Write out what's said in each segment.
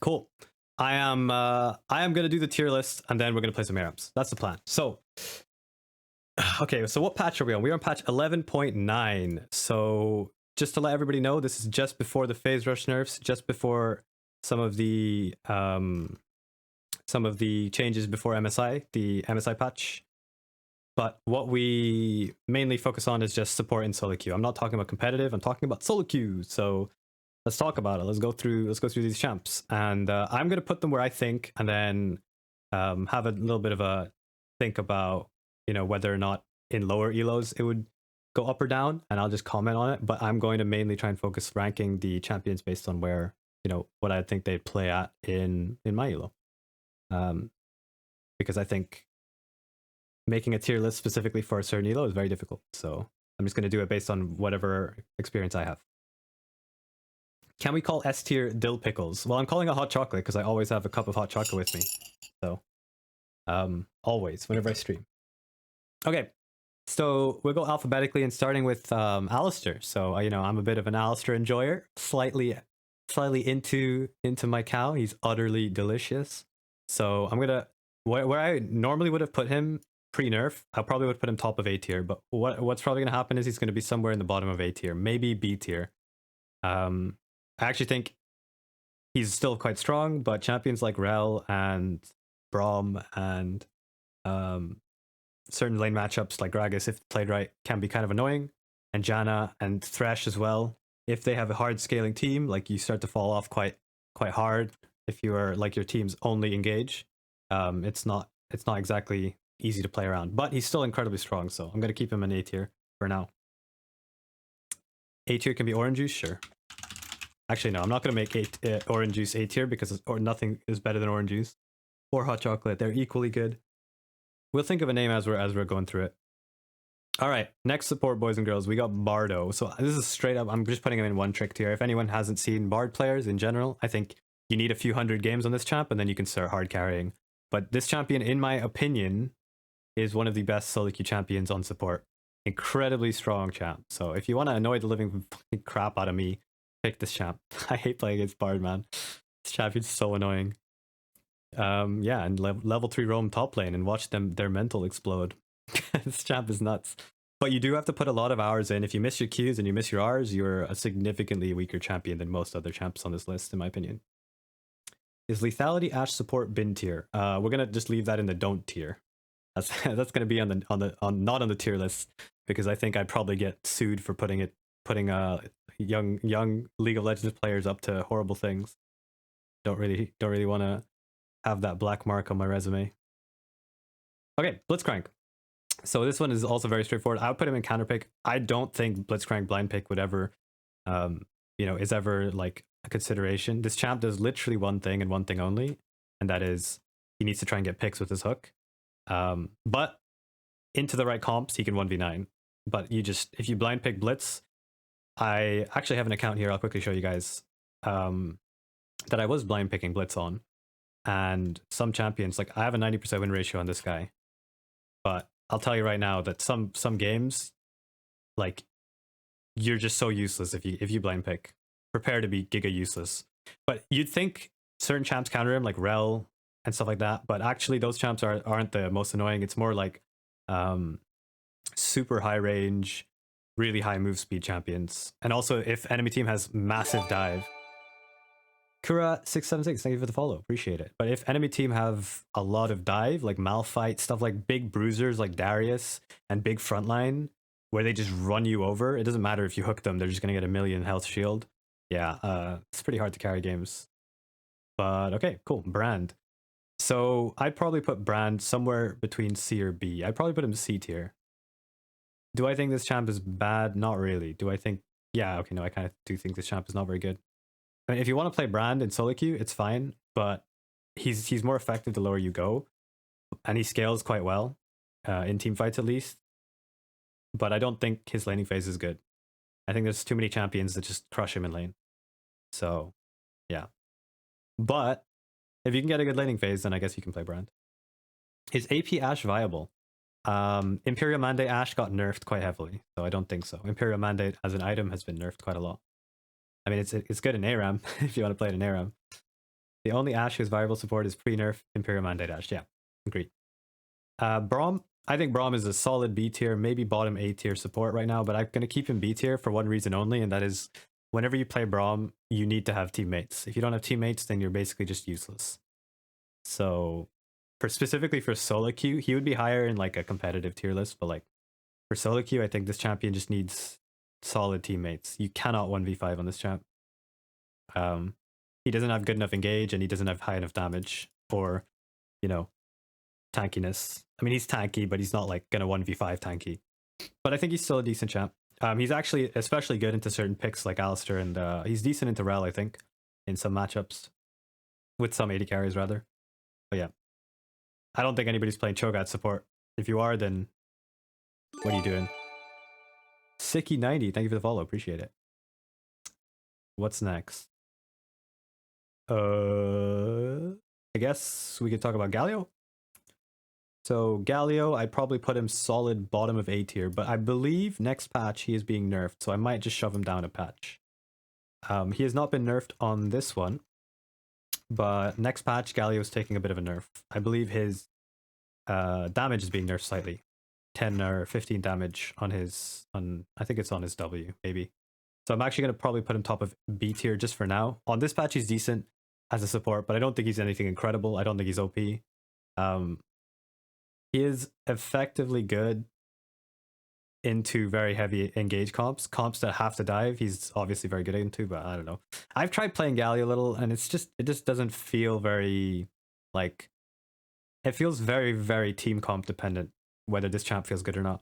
Cool. I am gonna do the tier list and then we're gonna play some ARAMs. That's the plan. So okay, so what patch are we on? We're on patch 11.9. So just to let everybody know, this is just before the phase rush nerfs, just before some of the changes before MSI, the MSI patch. But what we mainly focus on is just support in SoloQ. I'm not talking about competitive, I'm talking about SoloQ. So let's talk about it. Let's go through these champs. And I'm gonna put them where I think, and then have a little bit of a think about, whether or not in lower elos it would go up or down, and I'll just comment on it. But I'm going to mainly try and focus ranking the champions based on where, what I think they'd play at in my elo. Because I think making a tier list specifically for a certain elo is very difficult. So I'm just going to do it based on whatever experience I have. Can we call S tier dill pickles? Well, I'm calling it hot chocolate because I always have a cup of hot chocolate with me. So always, whenever I stream. Okay, so we'll go alphabetically and starting with Alistair. So I'm a bit of an Alistair enjoyer, slightly into my cow. He's utterly delicious. So I'm gonna where I normally would have put him pre-nerf, I probably would put him top of A tier. But what's probably gonna happen is he's gonna be somewhere in the bottom of A tier, maybe B tier. I actually think he's still quite strong, but champions like Rel and Braum and certain lane matchups like Gragas, if played right, can be kind of annoying. And Janna and Thresh as well. If they have a hard scaling team, like you start to fall off quite hard if you are like your team's only engage. It's not exactly easy to play around, but he's still incredibly strong, so I'm gonna keep him in A tier for now. A tier can be orange juice, sure. Actually, no, I'm not gonna make orange juice A tier because nothing is better than orange juice or hot chocolate. They're equally good. We'll think of a name as we're going through it. All right, next support, boys and girls, we got Bardo. So this is straight up, I'm just putting him in one trick tier. If anyone hasn't seen Bard players in general, I think you need a few hundred games on this champ and then you can start hard carrying. But this champion, in my opinion, is one of the best SoloQ champions on support. Incredibly strong champ. So if you want to annoy the living crap out of me, pick this champ. I hate playing against Bard, man. This champion's so annoying. Yeah, and level 3 roam top lane and watch their mental explode. This champ is nuts. But you do have to put a lot of hours in. If you miss your Qs and you miss your Rs, you're a significantly weaker champion than most other champs on this list, in my opinion. Is lethality Ashe support bin tier? We're gonna just leave that in the don't tier. That's gonna be on not on the tier list, because I think I'd probably get sued for putting young League of Legends players up to horrible things. Don't really want to have that black mark on my resume. Okay, Blitzcrank. So this one is also very straightforward. I would put him in counter pick. I don't think Blitzcrank blind pick would ever, is ever like a consideration. This champ does literally one thing and one thing only, and that is he needs to try and get picks with his hook. But into the right comps, he can 1v9. But if you blind pick Blitz, I actually have an account here. I'll quickly show you guys that I was blind picking Blitz on. And some champions, like I have a 90% win ratio on this guy, but I'll tell you right now that some games, like you're just so useless if you blind pick. Prepare to be giga useless. But you'd think certain champs counter him, like Rel and stuff like that. But actually, those champs aren't the most annoying. It's more like super high range, really high move speed champions. And also, if enemy team has massive dive. Kura676, thank you for the follow. Appreciate it. But if enemy team have a lot of dive, like Malphite, stuff like big bruisers like Darius and big frontline, where they just run you over, it doesn't matter if you hook them, they're just going to get a million health shield. Yeah, it's pretty hard to carry games. But okay, cool. Brand. So I'd probably put Brand somewhere between C or B. I'd probably put him C tier. Do I think this champ is bad? Not really. Do I think... Yeah, okay, no, I kind of do think this champ is not very good. I mean, if you want to play Brand in SoloQ, it's fine, but he's more effective the lower you go, and he scales quite well in team fights at least. But I don't think his laning phase is good. I think there's too many champions that just crush him in lane. So, yeah. But if you can get a good laning phase, then I guess you can play Brand. Is AP Ashe viable? Imperial Mandate Ashe got nerfed quite heavily, so I don't think so. Imperial Mandate as an item has been nerfed quite a lot. I mean, it's good in ARAM if you want to play it in ARAM. The only Ashe who's viable support is pre-nerf Imperial Mandate Ashe. Yeah, agreed. Braum, I think Braum is a solid B tier, maybe bottom A tier support right now, but I'm going to keep him B tier for one reason only, and that is whenever you play Braum, you need to have teammates. If you don't have teammates, then you're basically just useless. So, specifically for SoloQ, he would be higher in like a competitive tier list, but like for SoloQ, I think this champion just needs solid teammates. You cannot 1v5 on this champ. He doesn't have good enough engage, and he doesn't have high enough damage or, you know, tankiness. I mean, he's tanky, but he's not like gonna 1v5 tanky. But I think he's still a decent champ. He's actually especially good into certain picks like Alistair, and he's decent into Rel, I think, in some matchups. With some AD carries, rather. But yeah. I don't think anybody's playing Cho'Gath support. If you are, then what are you doing? Sicky90, thank you for the follow. Appreciate it. What's next? I guess we could talk about Galio. So Galio, I'd probably put him solid bottom of A tier, but I believe next patch he is being nerfed, so I might just shove him down a patch. He has not been nerfed on this one, but next patch Galio is taking a bit of a nerf. I believe his damage is being nerfed slightly. 10 or 15 damage on his, I think it's on his W, maybe. So I'm actually going to probably put him top of B tier just for now. On this patch, he's decent as a support, but I don't think he's anything incredible. I don't think he's OP. He is effectively good into very heavy engage comps that have to dive. He's obviously very good into, but I don't know. I've tried playing Galio a little, and it just doesn't feel very, like, it feels very, very team comp dependent, whether this champ feels good or not.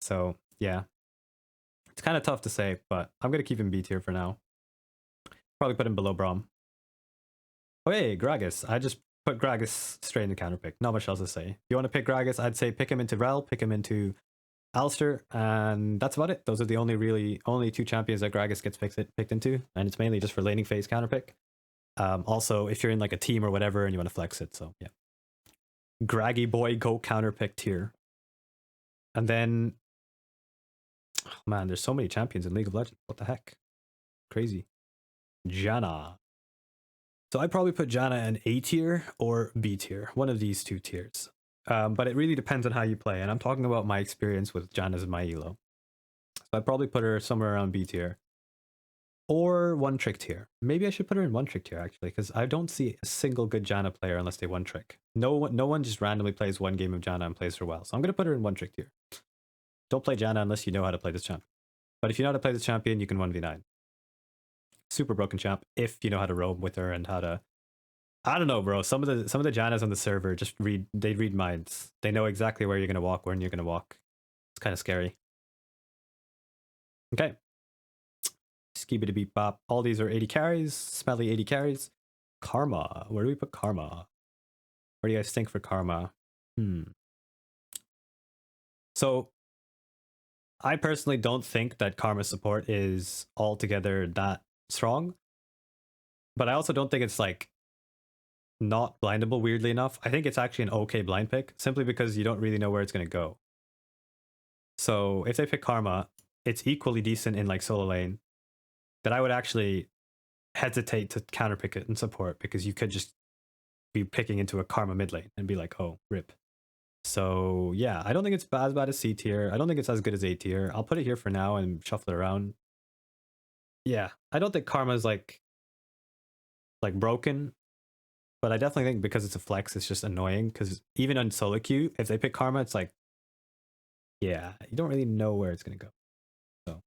So, yeah. It's kind of tough to say, but I'm going to keep him B tier for now. Probably put him below Braum. Oh, hey, Gragas. I just put Gragas straight in the counter pick. Not much else to say. If you want to pick Gragas, I'd say pick him into Rel, pick him into Alistair, and that's about it. Those are the only two champions that Gragas gets picked into, and it's mainly just for laning phase counter pick. Also, if you're in like a team or whatever and you want to flex it, so yeah. Graggy boy, go counter pick tier. And then, oh man, there's so many champions in League of Legends. What the heck? Crazy. Janna. So I'd probably put Janna in A tier or B tier, one of these two tiers. But it really depends on how you play, and I'm talking about my experience with Janna's and my elo. So I'd probably put her somewhere around B tier. Or one trick tier. Maybe I should put her in one trick tier actually, because I don't see a single good Janna player unless they one trick. No one just randomly plays one game of Janna and plays her well. So I'm gonna put her in one trick tier. Don't play Janna unless you know how to play this champ. But if you know how to play this champion, you can 1v9. Super broken champ if you know how to roam with her and how to. I don't know, bro. Some of the Jannas on the server just read minds. They know exactly where you're gonna walk, when you're gonna walk. It's kind of scary. Okay. Skibidi beep bop. All these are 80 carries. Smelly 80 carries. Karma. Where do we put Karma? Where do you guys think for Karma? So, I personally don't think that Karma support is altogether that strong. But I also don't think it's like not blindable, weirdly enough. I think it's actually an okay blind pick, simply because you don't really know where it's going to go. So if they pick Karma, it's equally decent in like solo lane, that I would actually hesitate to counterpick it in support, because you could just be picking into a Karma mid lane and be like, oh, rip. So yeah, I don't think it's as bad as C tier. I don't think it's as good as A tier. I'll put it here for now and shuffle it around. Yeah, I don't think Karma is like broken, but I definitely think because it's a flex, it's just annoying, because even on SoloQ, if they pick Karma, it's like, yeah, you don't really know where it's going to go. So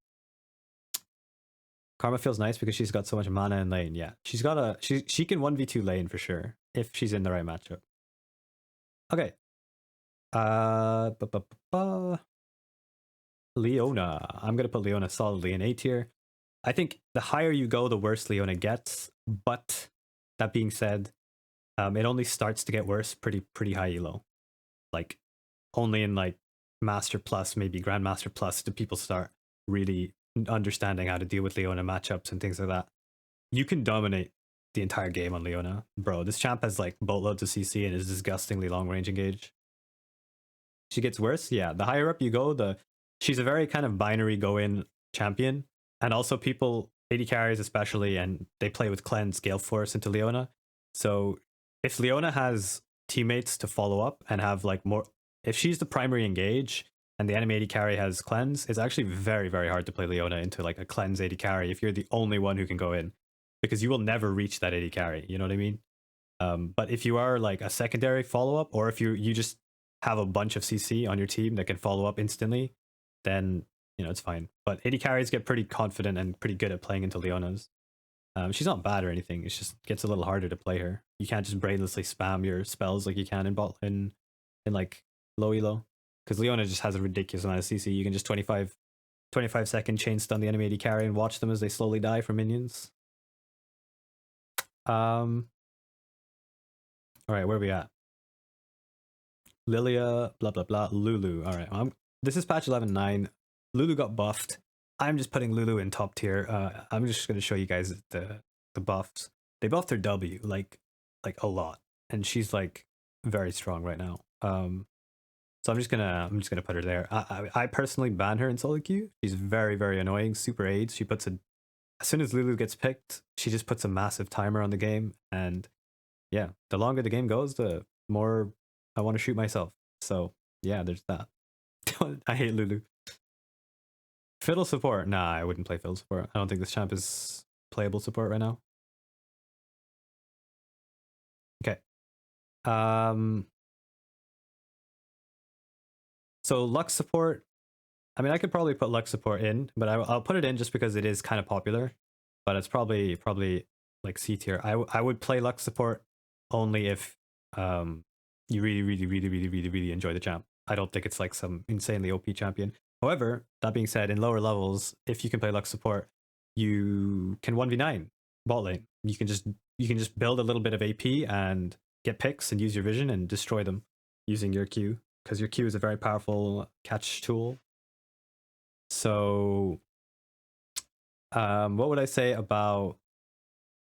Karma feels nice because she's got so much mana in lane. Yeah, she's got she can 1v2 lane for sure if she's in the right matchup. Okay. Leona. I'm going to put Leona solidly in A tier. I think the higher you go, the worse Leona gets. But that being said, it only starts to get worse pretty high elo. Like only in like Master Plus, maybe Grandmaster Plus, do people start really understanding how to deal with Leona matchups and things like that. You can dominate the entire game on Leona. Bro, this champ has like boatloads of CC and is disgustingly long range engage. She gets worse. Yeah, the higher up you go, she's a very kind of binary go in champion. And also people AD carries especially, and they play with cleanse Gale Force into Leona. So if Leona has teammates to follow up and have like more, if she's the primary engage and the enemy AD carry has cleanse, it's actually very, very hard to play Leona into like a cleanse AD carry if you're the only one who can go in, because you will never reach that AD carry. You know what I mean? But if you are like a secondary follow up, or if you just have a bunch of CC on your team that can follow up instantly, then it's fine. But AD carries get pretty confident and pretty good at playing into Leonas. She's not bad or anything. It just gets a little harder to play her. You can't just brainlessly spam your spells like you can in like low elo, because Leona just has a ridiculous amount of CC. You can just 25-second chain stun the enemy AD carry and watch them as they slowly die from minions. All right, where are we at? Lilia, blah blah blah. Lulu. All right, this is patch 11.9. Lulu got buffed. I'm just putting Lulu in top tier. I'm just going to show you guys the buffs. They buffed her W like a lot, and she's like very strong right now. So I'm just gonna put her there. I personally ban her in SoloQ. She's very, very annoying. Super AIDS. She puts as soon as Lulu gets picked, she just puts a massive timer on the game, and yeah, the longer the game goes, the more I want to shoot myself. So yeah, there's that. I hate Lulu. Fiddle support? Nah, I wouldn't play fiddle support. I don't think this champ is playable support right now. Okay. So Lux support. I mean, I could probably put Lux support in, but I'll put it in just because it is kind of popular. But it's probably like C tier. I would play Lux support only if you really enjoy the champ. I don't think it's like some insanely OP champion. However, that being said, in lower levels, if you can play Lux support, you can 1v9 bot lane. You can just build a little bit of AP and get picks and use your vision and destroy them using your Q, because your Q is a very powerful catch tool. So what would I say about,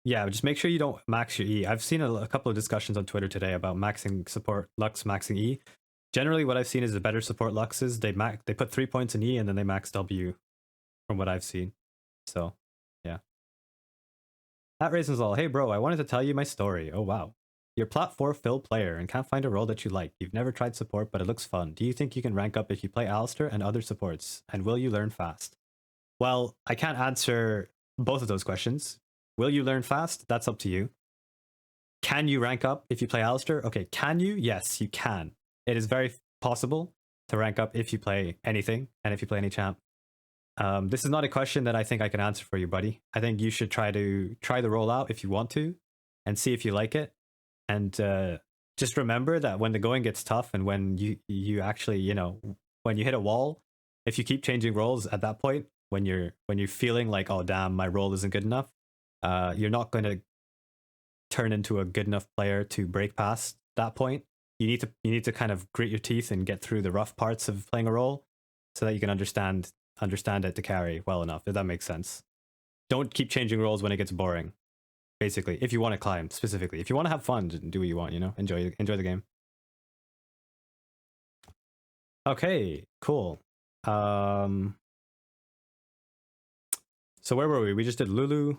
yeah, just make sure you don't max your E. I've seen a couple of discussions on Twitter today about maxing support Lux, maxing E. Generally, what I've seen is the better support Luxes, they put 3 points in E and then they max W, from what I've seen. So, yeah. At Raisins All, hey bro, I wanted to tell you my story. Oh wow. You're plat 4 fill player and can't find a role that you like. You've never tried support, but it looks fun. Do you think you can rank up if you play Alistar and other supports? And will you learn fast? Well, I can't answer both of those questions. Will you learn fast? That's up to you. Can you rank up if you play Alistar? Okay, can you? Yes, you can. It is very possible to rank up if you play anything and if you play any champ. This is not a question that I think I can answer for you, buddy. I think you should try the rollout if you want to and see if you like it. And just remember that when the going gets tough and when you actually, when you hit a wall, if you keep changing roles at that point, when you're feeling like, oh damn, my role isn't good enough, you're not going to turn into a good enough player to break past that point. You need to kind of grit your teeth and get through the rough parts of playing a role so that you can understand it to carry well enough, if that makes sense. Don't keep changing roles when it gets boring. Basically, if you want to climb specifically, if you want to have fun, do what you want, enjoy the game. Okay, cool. So where were we? We just did Lulu,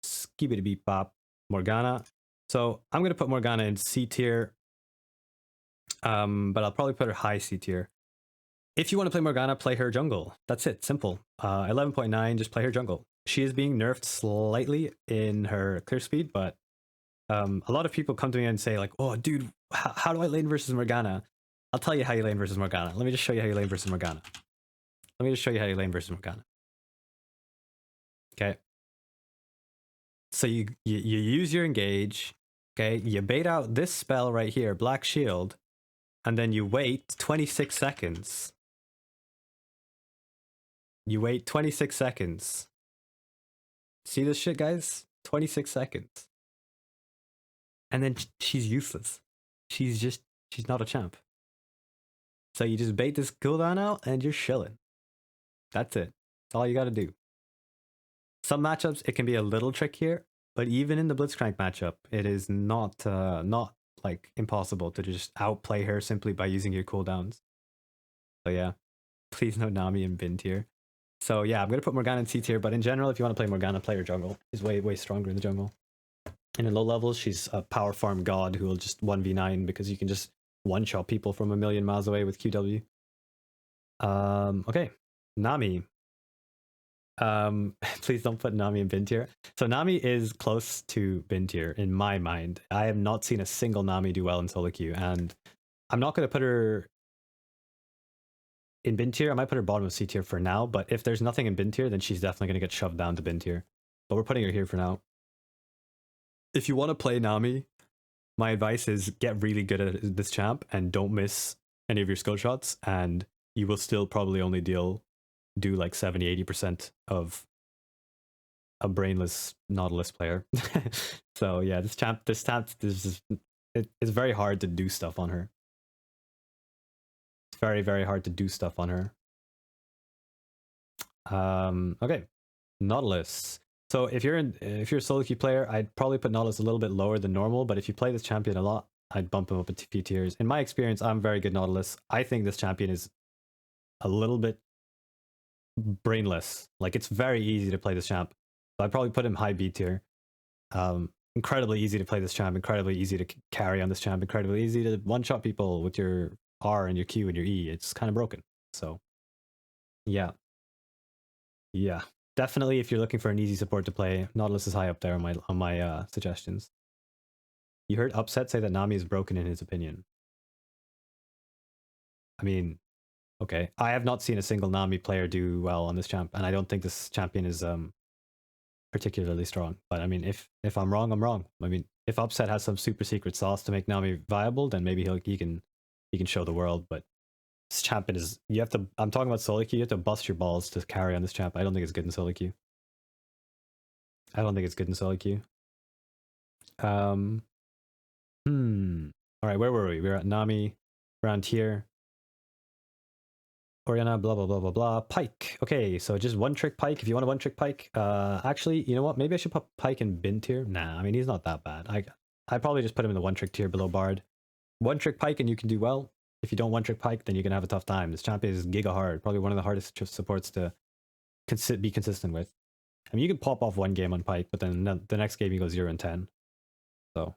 Skibidi Beep Bop, Morgana. So I'm going to put Morgana in C tier, but I'll probably put her high C tier. If you want to play Morgana, play her jungle. That's it, simple. 11.9, just play her jungle. She is being nerfed slightly in her clear speed, but a lot of people come to me and say like, oh dude, how do I lane versus Morgana? I'll tell you how you lane versus Morgana. Let me just show you how you lane versus Morgana. Okay. So you use your engage, okay? You bait out this spell right here, Black Shield, and then you wait 26 seconds. You wait 26 seconds. See this shit, guys? 26 seconds. And then she's useless. She's not a champ. So you just bait this cooldown out and you're chilling. That's it. That's all you gotta do. Some matchups, it can be a little trickier, but even in the Blitzcrank matchup, it is not like impossible to just outplay her simply by using your cooldowns. So yeah, please no Nami and Bin tier. So yeah, I'm gonna put Morgana in C tier, but in general, if you want to play Morgana, play her jungle. She's way stronger in the jungle. And in low levels, she's a power farm god who will just 1v9 because you can just one-shot people from a million miles away with QW. Okay, Nami. Please don't put Nami in bin tier. So Nami is close to bin tier in my mind. I have not seen a single Nami do well in SoloQ, and I'm not going to put her in bin tier. I might put her bottom of C tier for now, but if there's nothing in bin tier, then she's definitely going to get shoved down to bin tier. But we're putting her here for now. If you want to play Nami, my advice is get really good at this champ and don't miss any of your skill shots, and you will still probably only do like 70-80% of a brainless Nautilus player. So yeah, this champ it's very hard to do stuff on her. It's very hard to do stuff on her. Okay, Nautilus. So if you're a SoloQ player, I'd probably put Nautilus a little bit lower than normal, but if you play this champion a lot, I'd bump him up a few tiers. In my experience, I'm very good Nautilus. I think this champion is a little bit brainless. Like, it's very easy to play this champ. So I'd probably put him high B tier. Incredibly easy to play this champ, incredibly easy to carry on this champ, incredibly easy to one-shot people with your R and your Q and your E. It's kind of broken. So yeah. Definitely, if you're looking for an easy support to play, Nautilus is high up there on my suggestions. You heard Upset say that Nami is broken in his opinion. I mean, okay. I have not seen a single Nami player do well on this champ, and I don't think this champion is particularly strong. But I mean, if I'm wrong, I'm wrong. I mean, if Upset has some super secret sauce to make Nami viable, then maybe he can show the world. But this champion is, I'm talking about SoloQ, you have to bust your balls to carry on this champ. I don't think it's good in SoloQ. I don't think it's good in SoloQ. All right, where were we? We were at Nami, around here. Oriana, blah blah blah blah blah. Pyke. Okay, so just one trick Pyke. If you want a one trick Pyke, actually, you know what? Maybe I should put Pyke in bin tier. Nah, I mean, he's not that bad. I probably just put him in the one trick tier below Bard. One trick Pyke and you can do well. If you don't one trick Pyke, then you're gonna have a tough time. This champion is giga hard. Probably one of the hardest supports to be consistent with. I mean, you can pop off one game on Pyke, but then the next game you go 0-10. So,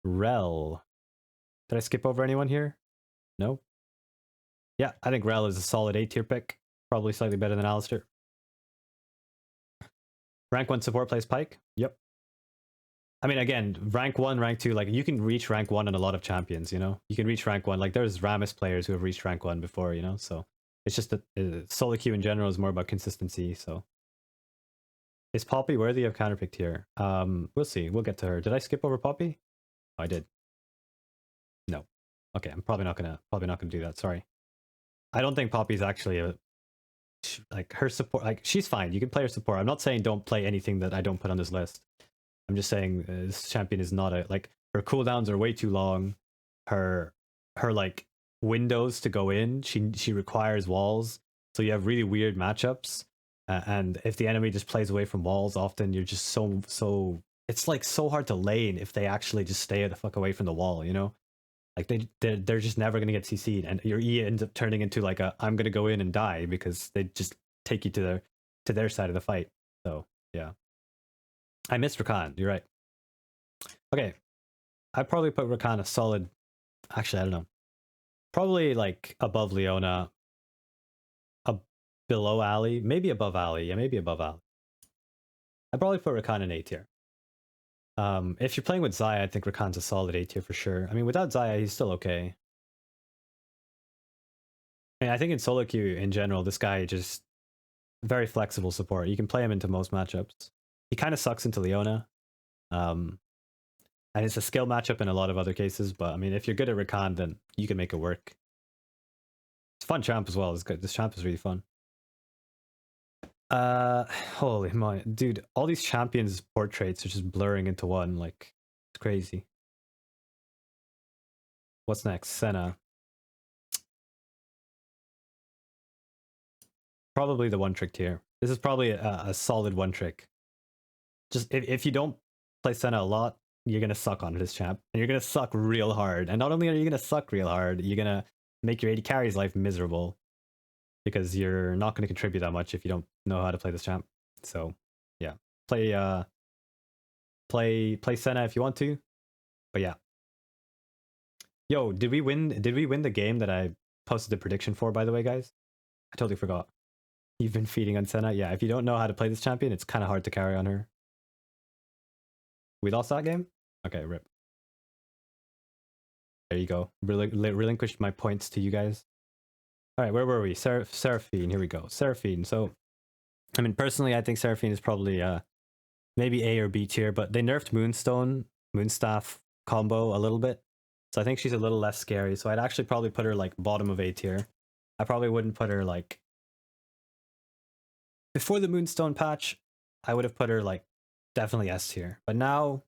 Rel. Did I skip over anyone here? No. Yeah, I think Rel is a solid A tier pick. Probably slightly better than Alistair. Rank 1 support plays Pyke. Yep. I mean, again, rank 1, rank 2, like, you can reach rank 1 on a lot of champions, you know? You can reach rank 1. Like, there's Rammus players who have reached rank 1 before, you know? So, it's just that SoloQ in general is more about consistency, so. Is Poppy worthy of counterpicked here? We'll see. We'll get to her. Did I skip over Poppy? Oh, I did. No. Okay, I'm probably not gonna do that. Sorry. I don't think Poppy's actually like, her support. Like, she's fine. You can play her support. I'm not saying don't play anything that I don't put on this list. I'm just saying this champion is not like, her cooldowns are way too long. Her like windows to go in. She requires walls. So you have really weird matchups. And if the enemy just plays away from walls, often you're just so. It's like so hard to lane if they actually just stay the fuck away from the wall. You know. Like, they're just never gonna get CC'd, and your E ends up turning into like a I'm gonna go in and die because they just take you to their side of the fight. So yeah, I missed Rakan. You're right. Okay, I probably put Rakan a solid. Actually, I don't know. Probably like above Leona, below Ali, maybe above Ali. Yeah, maybe above Ali. I probably put Rakan in A tier. If you're playing with Xayah, I think Rakan's a solid A tier for sure. I mean, without Xayah, he's still okay. I mean, I think in SoloQ in general, this guy just very flexible support. You can play him into most matchups. He kind of sucks into Leona. And it's a skill matchup in a lot of other cases, but I mean, if you're good at Rakan, then you can make it work. It's a fun champ as well. This champ is really fun. Holy my dude, all these champions portraits are just blurring into one. Like, it's crazy. What's next? Senna. Probably the one trick tier. This is probably a solid one trick. Just if you don't play Senna a lot, you're gonna suck on this champ, and you're gonna suck real hard. And not only are you gonna suck real hard, you're gonna make your AD carry's life miserable because you're not going to contribute that much if you don't know how to play this champ. So yeah, play play Senna if you want to, but yeah. Yo, did we win the game that I posted the prediction for, by the way, guys? I totally forgot. You've been feeding on Senna. Yeah, if you don't know how to play this champion, it's kind of hard to carry on her. We lost that game? Okay, rip. There you go. Relinquished my points to you guys. All right, where were we? Seraphine. Here we go. Seraphine. So, I mean, personally, I think Seraphine is probably maybe A or B tier, but they nerfed Moonstone, Moonstaff combo a little bit. So I think she's a little less scary. So I'd actually probably put her like bottom of A tier. I probably wouldn't put her like... Before the Moonstone patch, I would have put her like definitely S tier. But now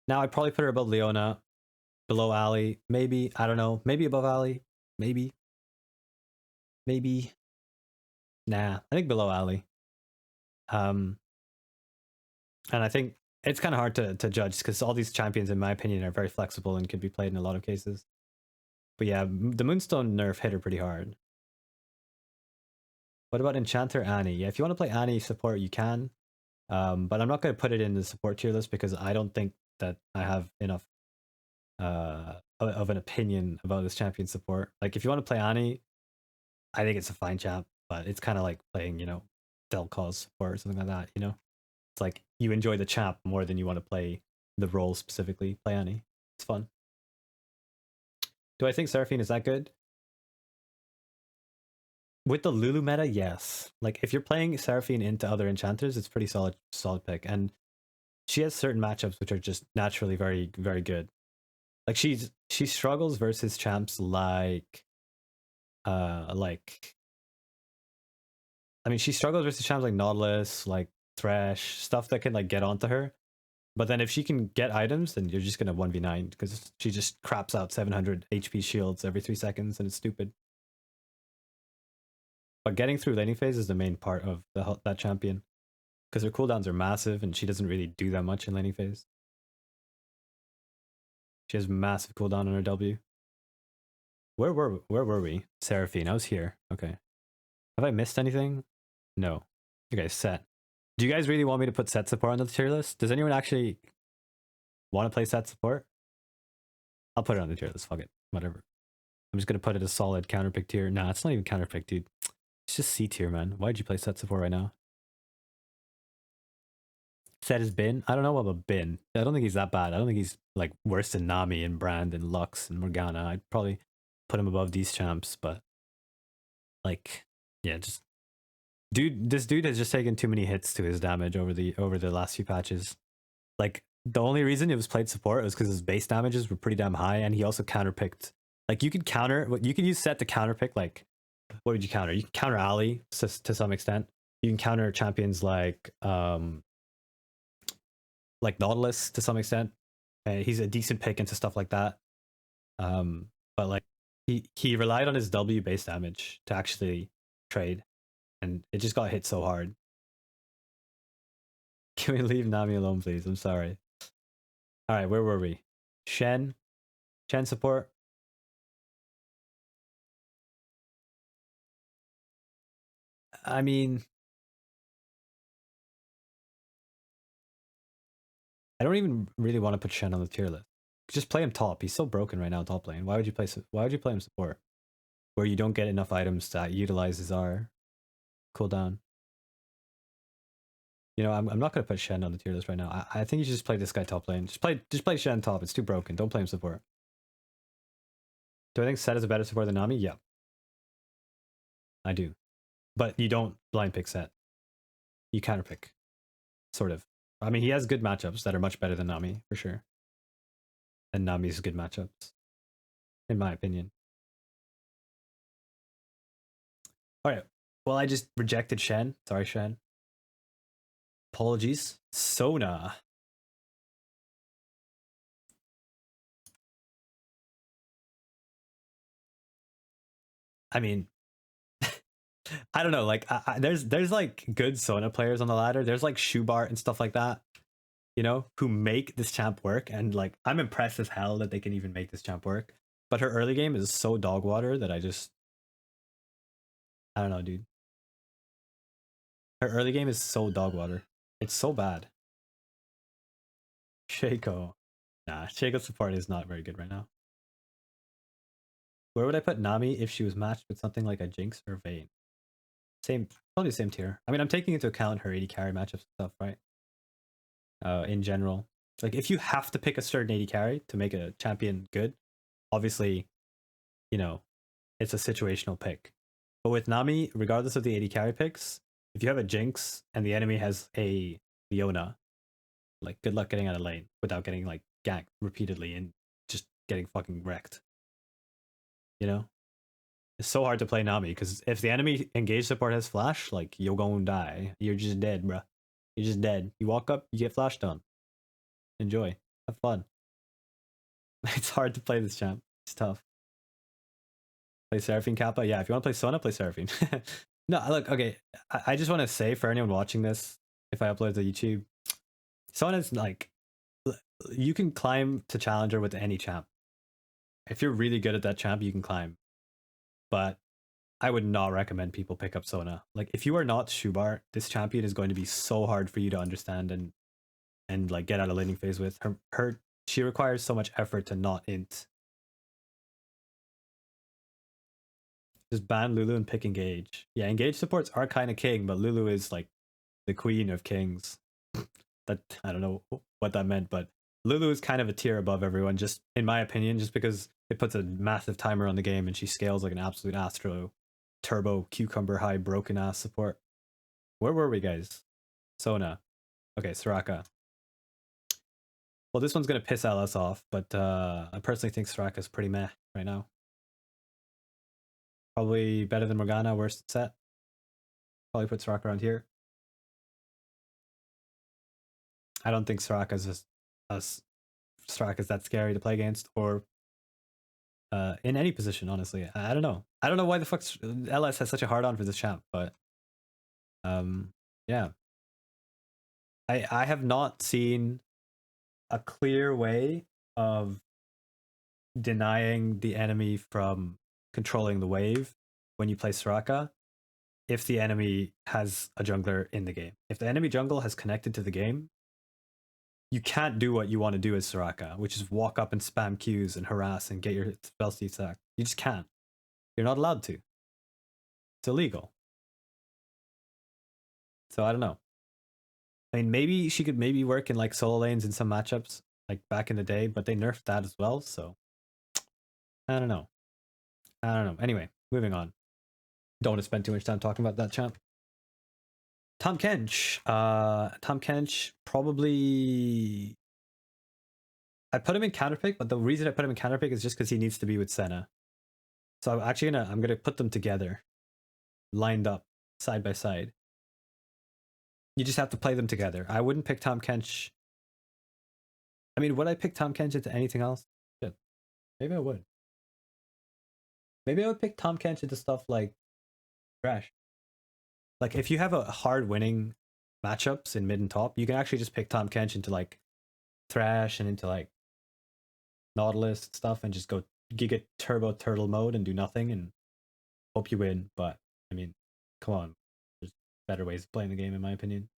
I'd probably put her above Leona, below Ali, maybe, I don't know, maybe above Ali, maybe. Nah, I think below Ali. And I think it's kind of hard to judge because all these champions, in my opinion, are very flexible and can be played in a lot of cases. But yeah, the Moonstone nerf hit her pretty hard. What about Enchanter Annie? Yeah, if you want to play Annie support, you can. But I'm not going to put it in the support tier list because I don't think that I have enough of an opinion about this champion support. Like, if you want to play Annie, I think it's a fine champ, but it's kind of like playing, you know, Del Cause support or something like that, you know? It's like you enjoy the champ more than you want to play the role specifically. Play Annie. It's fun. Do I think Seraphine is that good? With the Lulu meta, yes. Like, if you're playing Seraphine into other enchanters, it's pretty solid pick. And she has certain matchups which are just naturally very, very good. Like, she struggles versus champs like I mean, she struggles versus champs like Nautilus, like Thresh, stuff that can like get onto her. But then if she can get items, then you're just gonna 1v9 because she just craps out 700 HP shields every 3 seconds and it's stupid. But getting through laning phase is the main part of that champion because her cooldowns are massive and she doesn't really do that much in laning phase. She has massive cooldown on her W. Where were we? Seraphine, I was here. Okay. Have I missed anything? No. Okay, Set. Do you guys really want me to put Set support on the tier list? Does anyone actually want to play Set support? I'll put it on the tier list. Fuck it. Whatever. I'm just gonna put it a solid counterpick tier. Nah, it's not even counterpick, dude. It's just C tier, man. Why'd you play Set support right now? Set is Bin? I don't know about Bin. I don't think he's that bad. I don't think he's like worse than Nami and Brand and Lux and Morgana. I'd probably put him above these champs, but like, yeah, just this dude has just taken too many hits to his damage over the last few patches. Like, the only reason it was played support was because his base damages were pretty damn high, and he also counterpicked. Like, you could use Set to counterpick. Like, what would you counter? You can counter Ali to some extent. You can counter champions like Nautilus to some extent. He's a decent pick into stuff like that. But like he relied on his W base damage to actually trade, and it just got hit so hard. Can we leave Nami alone, please? I'm sorry. All right, where were we? Shen support. I mean, I don't even really want to put Shen on the tier list. Just play him top. He's so broken right now top lane. Why would you play him support? Where you don't get enough items that utilizes our cooldown. You know, I'm not gonna put Shen on the tier list right now. I think you should just play this guy top lane. Just play Shen top. It's too broken. Don't play him support. Do I think Set is a better support than Nami? Yeah. I do. But you don't blind pick Set. You counter pick. Sort of. I mean, he has good matchups that are much better than Nami, for sure. And Nami's good matchups. In my opinion. Alright. Well, I just rejected Shen. Sorry, Shen. Apologies. Sona. I mean, I don't know. Like, there's like good Sona players on the ladder. There's like Shubart and stuff like that, you know, who make this champ work. And like, I'm impressed as hell that they can even make this champ work. But her early game is so dog water that I don't know, dude. Her early game is so dog water. It's so bad. Shaco. Nah, Shaco's support is not very good right now. Where would I put Nami if she was matched with something like a Jinx or Vayne? Same, probably same tier. I mean, I'm taking into account her AD carry matchups and stuff, right? In general, like if you have to pick a certain AD carry to make a champion good, obviously, you know, it's a situational pick. But with Nami, regardless of the AD carry picks, if you have a Jinx and the enemy has a Leona, like good luck getting out of lane without getting like ganked repeatedly and just getting fucking wrecked. You know? It's so hard to play Nami because if the enemy engage support has flash, like you're going to die. You're just dead, bruh. You're just dead. You walk up, you get flashed on. Enjoy. Have fun. It's hard to play this champ. It's tough. Play Seraphine Kappa? Yeah, if you want to play Sona, play Seraphine. No, look, okay. I just want to say for anyone watching this, if I upload to YouTube, Sona's like, you can climb to Challenger with any champ. If you're really good at that champ, you can climb. But I would not recommend people pick up Sona. Like, if you are not Shubar, this champion is going to be so hard for you to understand and like get out of laning phase with. She requires so much effort to not int. Just ban Lulu and pick Engage. Yeah, Engage supports are kind of king, but Lulu is like the queen of kings. That I don't know what that meant, but Lulu is kind of a tier above everyone, just in my opinion, just because it puts a massive timer on the game and she scales like an absolute astro turbo cucumber high broken ass support. Where were we, guys? Sona. Okay, Soraka. Well, this one's gonna piss LS off, but I personally think Soraka's pretty meh right now. Probably better than Morgana, worst set. Probably put Soraka around here. I don't think Soraka's that scary to play against, or in any position, honestly. I don't know. I don't know why the fuck LS has such a hard on for this champ, but yeah. I have not seen a clear way of denying the enemy from controlling the wave when you play Soraka if the enemy has a jungler in the game. If the enemy jungle has connected to the game, you can't do what you want to do as Soraka, which is walk up and spam Qs and harass and get your spell speed sacked. You just can't. You're not allowed to. It's illegal. So I don't know. I mean, maybe she could maybe work in like solo lanes in some matchups, like back in the day, but they nerfed that as well. So I don't know. I don't know. Anyway, moving on. Don't want to spend too much time talking about that champ. Tom Kench. Tom Kench probably. I put him in counterpick, but the reason I put him in counterpick is just because he needs to be with Senna. So I'm gonna put them together, lined up side by side. You just have to play them together. I wouldn't pick Tom Kench. I mean, would I pick Tom Kench into anything else? Shit. Maybe I would. Maybe I would pick Tom Kench into stuff like Thresh. Like if you have a hard winning matchups in mid and top, you can actually just pick Tom Kench into like Thresh and into like Nautilus and stuff and just go Giga Turbo Turtle mode and do nothing and hope you win. But I mean, come on. There's better ways of playing the game in my opinion.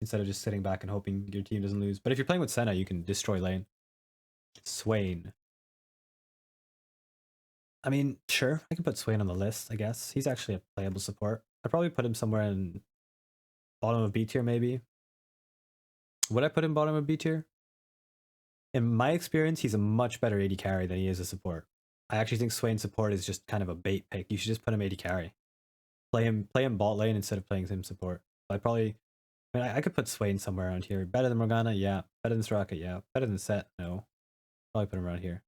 Instead of just sitting back and hoping your team doesn't lose. But if you're playing with Senna, you can destroy lane. Swain. I mean, sure, I can put Swain on the list, I guess. He's actually a playable support. I'd probably put him somewhere in bottom of B tier, maybe. Would I put him bottom of B tier? In my experience, he's a much better AD carry than he is a support. I actually think Swain support is just kind of a bait pick. You should just put him AD carry. Play him bot lane instead of playing him support. I could put Swain somewhere around here. Better than Morgana? Yeah. Better than Soraka? Yeah. Better than Set? No. Probably put him around here.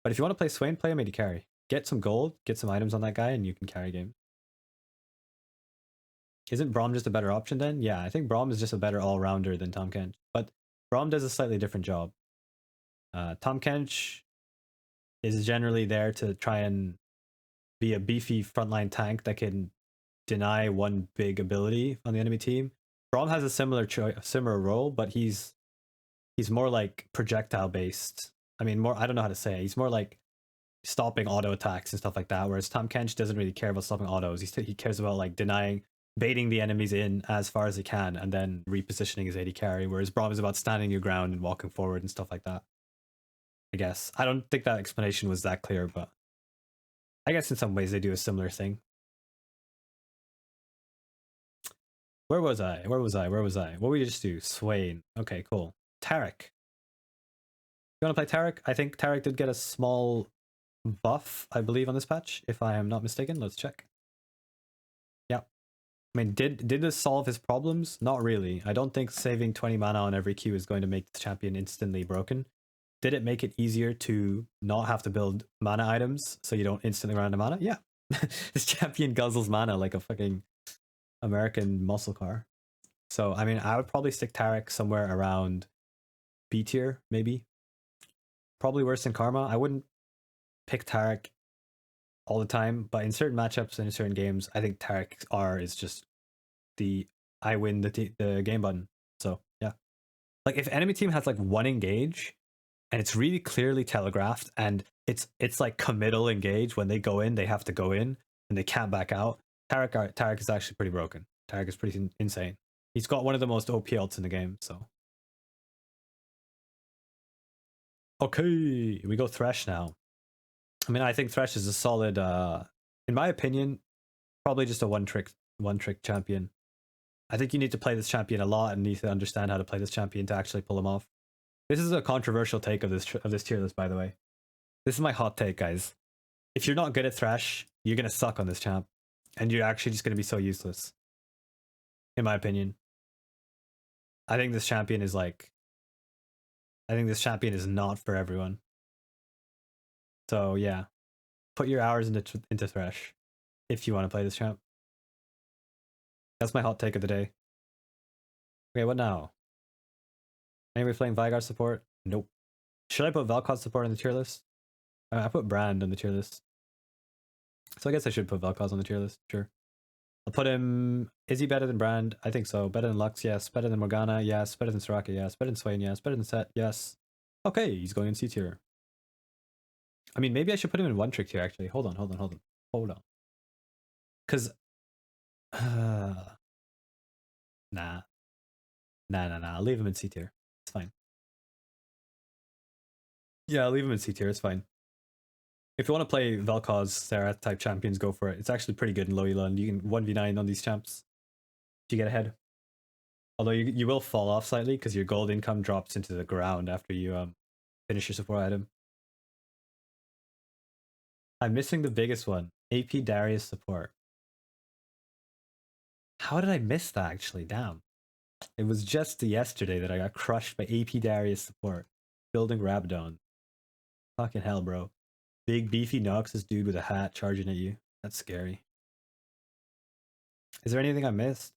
But if you want to play Swain, play him AD carry. Get some gold, get some items on that guy, and you can carry game. Isn't Braum just a better option then? Yeah, I think Braum is just a better all-rounder than Tom Kench. But Braum does a slightly different job. Tom Kench is generally there to try and be a beefy frontline tank that can deny one big ability on the enemy team. Braum has a similar role, but he's more like projectile based. I mean, I don't know how to say it. He's more like stopping auto attacks and stuff like that. Whereas Tahm Kench doesn't really care about stopping autos. He cares about like denying, baiting the enemies in as far as he can, and then repositioning his AD carry. Whereas Braum is about standing your ground and walking forward and stuff like that. I guess I don't think that explanation was that clear, but I guess in some ways they do a similar thing. Where was I? Where was I? Where was I? What did we just do? Swain. Okay, cool. Taric. You want to play Taric? I think Taric did get a small buff, I believe, on this patch, if I am not mistaken. Let's check. Yeah. I mean, did this solve his problems? Not really. I don't think saving 20 mana on every Q is going to make the champion instantly broken. Did it make it easier to not have to build mana items so you don't instantly run out of mana? Yeah. This champion guzzles mana like a fucking American muscle car. So, I mean, I would probably stick Taric somewhere around B tier, maybe. Probably worse than Karma. I wouldn't pick Taric all the time, but in certain matchups and in certain games, I think Taric R is just the I win the game button. So, yeah. Like, if enemy team has like one engage, and it's really clearly telegraphed, and it's like committal engage. When they go in, they have to go in, and they can't back out. Taric is actually pretty broken. Taric is pretty insane. He's got one of the most OP ults in the game, so. Okay, we go Thresh now. I mean, I think Thresh is a solid, in my opinion, probably just a one-trick champion. I think you need to play this champion a lot and need to understand how to play this champion to actually pull him off. This is a controversial take of this tier list, by the way. This is my hot take, guys. If you're not good at Thresh, you're gonna suck on this champ, and you're actually just gonna be so useless. In my opinion, I think this champion is like. I think this champion is not for everyone. So yeah, put your hours into Thresh if you want to play this champ. That's my hot take of the day. Okay, what now? Anybody playing Veigar support? Nope. Should I put Vel'Koz support on the tier list? I put Brand on the tier list. So I guess I should put Vel'Koz on the tier list, sure. I'll put him... Is he better than Brand? I think so. Better than Lux? Yes. Better than Morgana? Yes. Better than Soraka? Yes. Better than Swain? Yes. Better than Set? Yes. Okay, he's going in C tier. I mean, maybe I should put him in one trick tier, actually. Hold on. Because... Nah. I'll leave him in C tier. It's fine. Yeah, I'll leave him in C tier. It's fine. If you want to play Vel'Koz, Xerath type champions, go for it. It's actually pretty good in low elo, and you can 1v9 on these champs if you get ahead. Although you will fall off slightly because your gold income drops into the ground after you finish your support item. I'm missing the biggest one. AP Darius support. How did I miss that, actually? Damn. It was just yesterday that I got crushed by AP Darius support. Building Rabadon. Fucking hell, bro. Big beefy Noxus dude with a hat charging at you. That's scary. Is there anything I missed?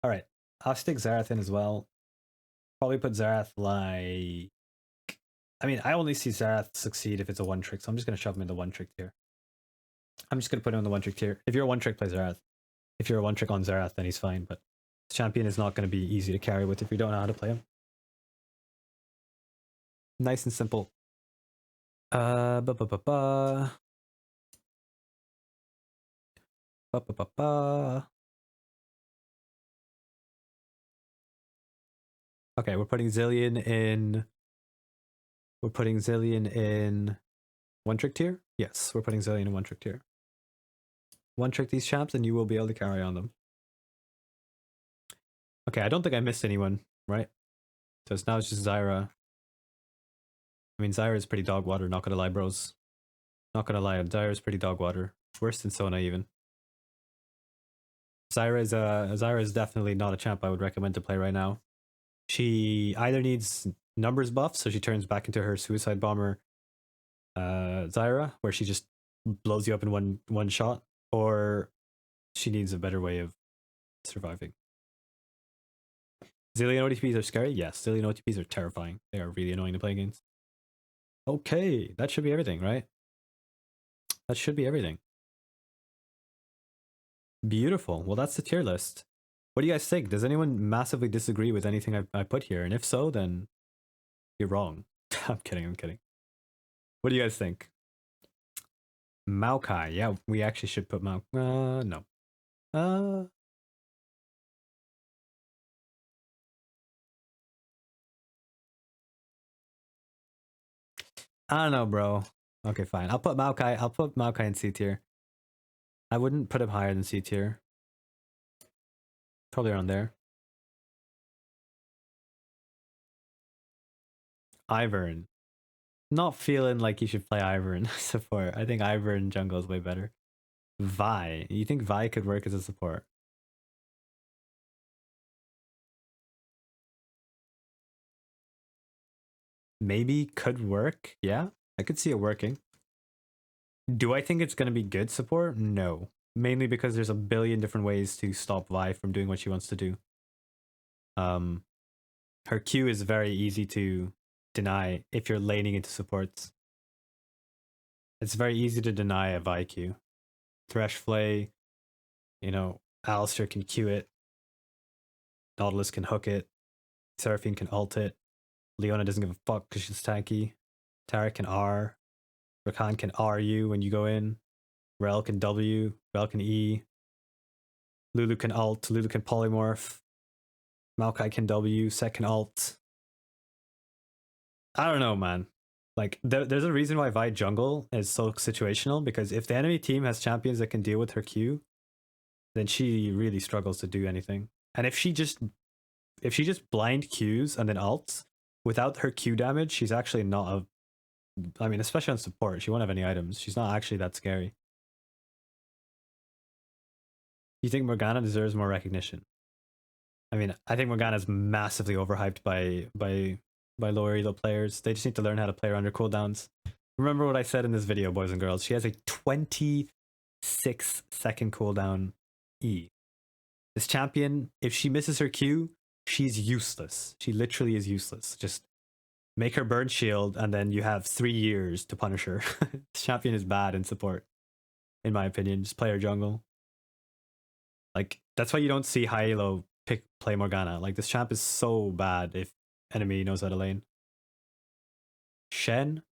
Alright. I'll stick Xerath in as well. Probably put Xerath like... I mean, I only see Xerath succeed if it's a one trick, so I'm just going to shove him in the one trick tier. I'm just going to put him in the one trick tier. If you're a one trick, play Xerath. If you're a one trick on Xerath, then he's fine, but this champion is not going to be easy to carry with if you don't know how to play him. Nice and simple. Okay, we're putting Zillion in. We're putting Zillion in one trick tier? Yes, we're putting Zillion in one trick tier. One trick these champs and you will be able to carry on them. Okay, I don't think I missed anyone, right? So now it's just Zyra. I mean, Zyra is pretty dog water, not gonna lie, bros. Not gonna lie, Zyra is pretty dog water. Worse than Sona, even. Zyra is definitely not a champ I would recommend to play right now. She either needs numbers buff, so she turns back into her suicide bomber Zyra, where she just blows you up in one shot, or she needs a better way of surviving. Zillion OTPs are scary? Yes, Zillion OTPs are terrifying. They are really annoying to play against. Okay, that should be everything, right? That should be everything. Beautiful. Well, that's the tier list. What do you guys think? Does anyone massively disagree with anything I put here? And if so, then you're wrong. I'm kidding. What do you guys think? Maokai. Yeah, we actually should put no. I don't know, bro. Okay, fine. I'll put Maokai. I'll put Maokai in C tier. I wouldn't put him higher than C tier. Probably around there. Ivern. Not feeling like you should play Ivern support. I think Ivern jungle is way better. Vi. You think Vi could work as a support? Maybe could work. Yeah, I could see it working. Do I think it's going to be good support? No. Mainly because there's a billion different ways to stop Vi from doing what she wants to do. Her Q is very easy to deny if you're laning into supports. It's very easy to deny a Vi Q. Thresh Flay, Alistair can Q it. Nautilus can hook it. Seraphine can ult it. Leona doesn't give a fuck because she's tanky. Tara can R. Rakan can RU when you go in. Rel can W. Rel can E. Lulu can ult. Lulu can polymorph. Maokai can W. Set can ult. I don't know, man. Like, there's a reason why Vi jungle is so situational, because if the enemy team has champions that can deal with her Q, then she really struggles to do anything. And if she just blind Qs and then ults without her Q damage, she's actually not I mean, especially on support, she won't have any items. She's not actually that scary. You think Morgana deserves more recognition? I mean, I think Morgana's massively overhyped by lower elo players. They just need to learn how to play her under cooldowns. Remember what I said in this video, boys and girls. She has a 26-second cooldown E. This champion, if she misses her Q, she's useless. She literally is useless. Just make her burn shield, and then you have 3 years to punish her. This champion is bad in support, in my opinion. Just play her jungle. Like, that's why you don't see high elo play Morgana. Like, this champ is so bad if enemy knows how to lane. Shen?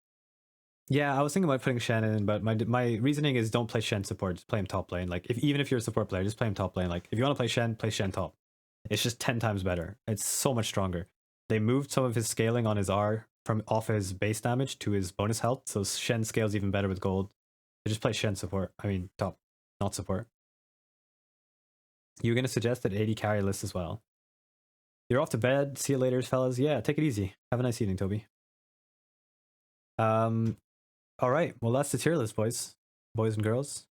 Yeah, I was thinking about putting Shen in, but my reasoning is don't play Shen support. Just play him top lane. Like, even if you're a support player, just play him top lane. Like, if you want to play Shen top. It's just 10 times better. It's so much stronger. They moved some of his scaling on his R from off his base damage to his bonus health, so Shen scales even better with gold. So just play Shen support. I mean, top, not support. You were going to suggest that 80 carry list as well. You're off to bed. See you later, fellas. Yeah, take it easy. Have a nice evening, Toby. All right. Well, that's the tier list, boys and girls.